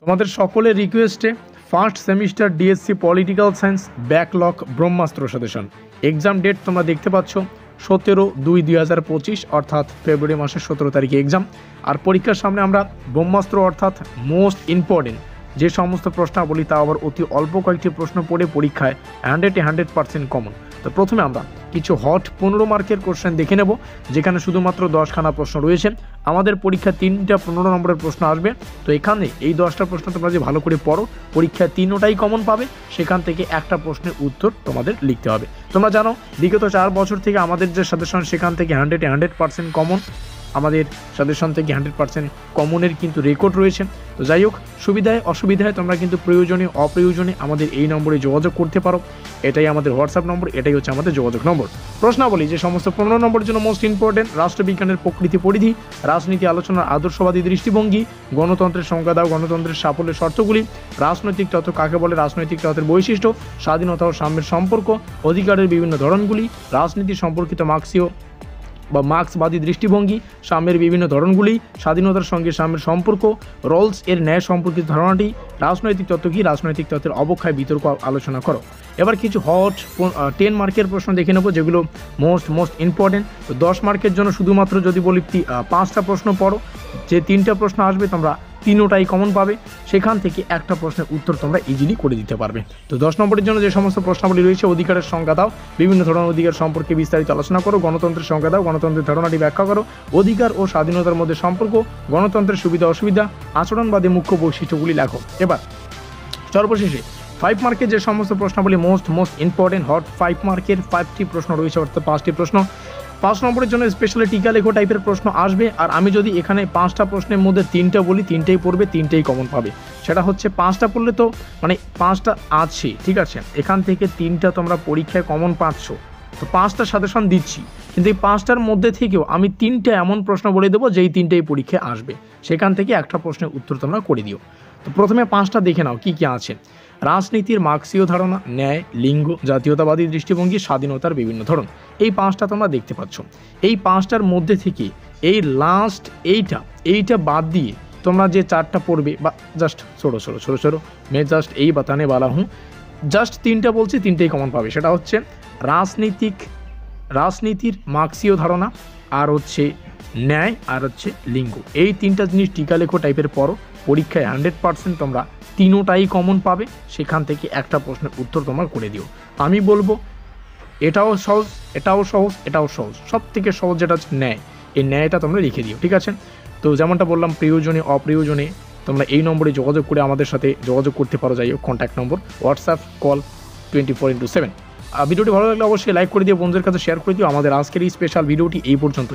তোমাদের সকলের রিকোয়েস্টে first semester DSC political science backlog ব্রহ্মাস্ত্র সাজেশন এক্সাম ডেট তোমরা দেখতে পাচ্ছ 17/2/2025 অর্থাৎ ফেব্রুয়ারি মাসের 17 তারিখে এক্সাম। আর পরীক্ষার সামনে আমরা ব্রহ্মাস্ত্র অর্থাৎ মোস্ট ইম্পর্টেন্ট যে সমস্ত প্রশ্নাবলী তা আবার অতি অল্প কয়েকটি প্রশ্ন পড়ে পরীক্ষায় 100% কমন। তো প্রথমে আমরা কিছু হট 15 মার্কের কোশ্চেন দেখে নেব, যেখানে শুধুমাত্র 10খানা প্রশ্ন রয়েছে। আমাদের পরীক্ষা 3টা 15 নম্বরের প্রশ্ন আসবে। তো এখানে এই 10টা প্রশ্ন তোমরা যে ভালো করে পড়ো, পরীক্ষায় 3টাই কমন পাবে, সেখান থেকে একটা প্রশ্নের উত্তর তোমাদের লিখতে হবে। তোমরা জানো বিগত 4 বছর থেকে আমাদের যে সাজেশন সেখান থেকে 100% কমন, আমাদের সাজেশন থেকে 100% কমনের কিন্তু রেকর্ড রয়েছে। তো যাই হোক, সুবিধায় অসুবিধায় তোমরা কিন্তু প্রয়োজনে অপ্রয়োজনে আমাদের এই নম্বরে যোগাযোগ করতে পারো। এটাই আমাদের হোয়াটসঅ্যাপ নম্বর, এটাই হচ্ছে আমাদের যোগাযোগ নম্বর। প্রশ্নাবলী যে সমস্ত 15 নম্বরের জন্য মোস্ট ইম্পর্টেন্ট: রাষ্ট্রবিজ্ঞানের প্রকৃতি পরিধি, রাজনীতি আলোচনার আদর্শবাদী দৃষ্টিভঙ্গি, গণতন্ত্রের সংজ্ঞা দাও, গণতন্ত্রের সাফল্যের শর্তগুলি, রাজনৈতিক তত্ত্ব কাকে বলে, রাজনৈতিক তত্ত্বের বৈশিষ্ট্য, স্বাধীনতা ও সাম্যের সম্পর্ক, অধিকারের বিভিন্ন ধরনগুলি, রাজনীতি সম্পর্কিত মার্ক্সবাদী দৃষ্টিভঙ্গি, সাম্যের বিভিন্ন ধরনগুলি, স্বাধীনতার সঙ্গে সাম্যের সম্পর্ক, রোলস এর ন্যায় সম্পর্কিত ধারণাটি, রাজনৈতিক তত্ত্ব কি, রাজনৈতিক তত্ত্বের অবক্ষয় বিতর্ক আলোচনা করো। এবার কিছু হট 10 মার্কের প্রশ্ন দেখে নেব, যেগুলো মোস্ট ইম্পর্টেন্ট। তো 10 মার্কের জন্য শুধুমাত্র যদি বলি 5টা প্রশ্ন পড়ো, যে 3টা প্রশ্ন আসবে তোমরা 3টাই কমন পাবে, সেখান থেকে একটা প্রশ্নের উত্তর তোমরা ইজিলি করে দিতে পারবে। তো 10 নম্বরের জন্য যে সমস্ত প্রশ্নাবলী রয়েছে: অধিকারের সংজ্ঞা দাও, বিভিন্ন ধরনের অধিকার সম্পর্কে বিস্তারিত আলোচনা করো, গণতন্ত্রের সংজ্ঞা দাও, গণতন্ত্রের ধারণাটি ব্যাখ্যা করো, অধিকার ও স্বাধীনতার মধ্যে সম্পর্ক, গণতন্ত্রের সুবিধা অসুবিধা, আচরণবাদী মুখ্য বৈশিষ্ট্যগুলি লেখো। এবার সর্বশেষে 5 মার্কের যে সমস্ত প্রশ্নাবলী মোস্ট ইম্পর্টেন্ট হট 5 মার্কের 5টি প্রশ্ন রয়েছে, অর্থাৎ 5টি প্রশ্ন। 5 নম্বরের জন্য স্পেশালি টিকা লেখো টাইপের প্রশ্ন আসবে। আর আমি যদি এখানে 5টা প্রশ্নের মধ্যে 3টা বলি, 3টাই পড়বে, 3টাই কমন পাবে। সেটা হচ্ছে 5টা পড়লে তো মানে 5টা আছে, ঠিক আছে, এখান থেকে 3টা তোমরা পরীক্ষায় কমন পাচ্ছ। তো 5টা সাজেশন দিচ্ছি, কিন্তু এই 5টার মধ্যে থেকেও আমি 3টা এমন প্রশ্ন বলে দেবো যেই 3টাই পরীক্ষায় আসবে, সেখান থেকে একটা প্রশ্নের উত্তর তোমরা করে দিও। তো প্রথমে 5টা দেখে নাও কি কি আছে: রাজনীতির মার্ক্সীয় ধারণা, ন্যায়, লিঙ্গ, জাতীয়তাবাদী দৃষ্টিভঙ্গি, স্বাধীনতার বিভিন্ন ধরন। এই 5টা তোমরা দেখতে পাচ্ছ। এই 5টার মধ্যে থেকে এই লাস্ট এইটা বাদ দিয়ে তোমরা যে 4টা পড়বে, বা জাস্ট ছোটো মে জাস্ট এই বাতানে বালা হুঁ, জাস্ট 3টা বলছি, 3টাই কমন পাবে। সেটা হচ্ছে রাজনীতির মার্ক্সীয় ধারণা, আর হচ্ছে ন্যায়, আর হচ্ছে লিঙ্গ। এই 3টা জিনিস টিকা লেখো টাইপের পড়ো, পরীক্ষায় 100% তোমরা 3টাই কমন পাবে, সেখান থেকে একটা প্রশ্নের উত্তর তোমরা করে দিও। আমি বলবো এটাও সহজ, সব থেকে সহজ যেটা হচ্ছে ন্যায়। এই ন্যায়টা তোমরা লিখে দিও, ঠিক আছে। তো যেমনটা বললাম, প্রয়োজনে অপ্রয়োজনে তোমরা এই নম্বরে যোগাযোগ করে আমাদের সাথে যোগাযোগ করতে পারো। যাই হোক, কন্ট্যাক্ট নম্বর, হোয়াটসঅ্যাপ, কল 24/7। ভিডিওটি ভালো লাগলে অবশ্যই লাইক করে দিও, বন্ধুদের কাছে শেয়ার করে দিও। আমাদের আজকের এই স্পেশাল ভিডিওটি এই পর্যন্তই।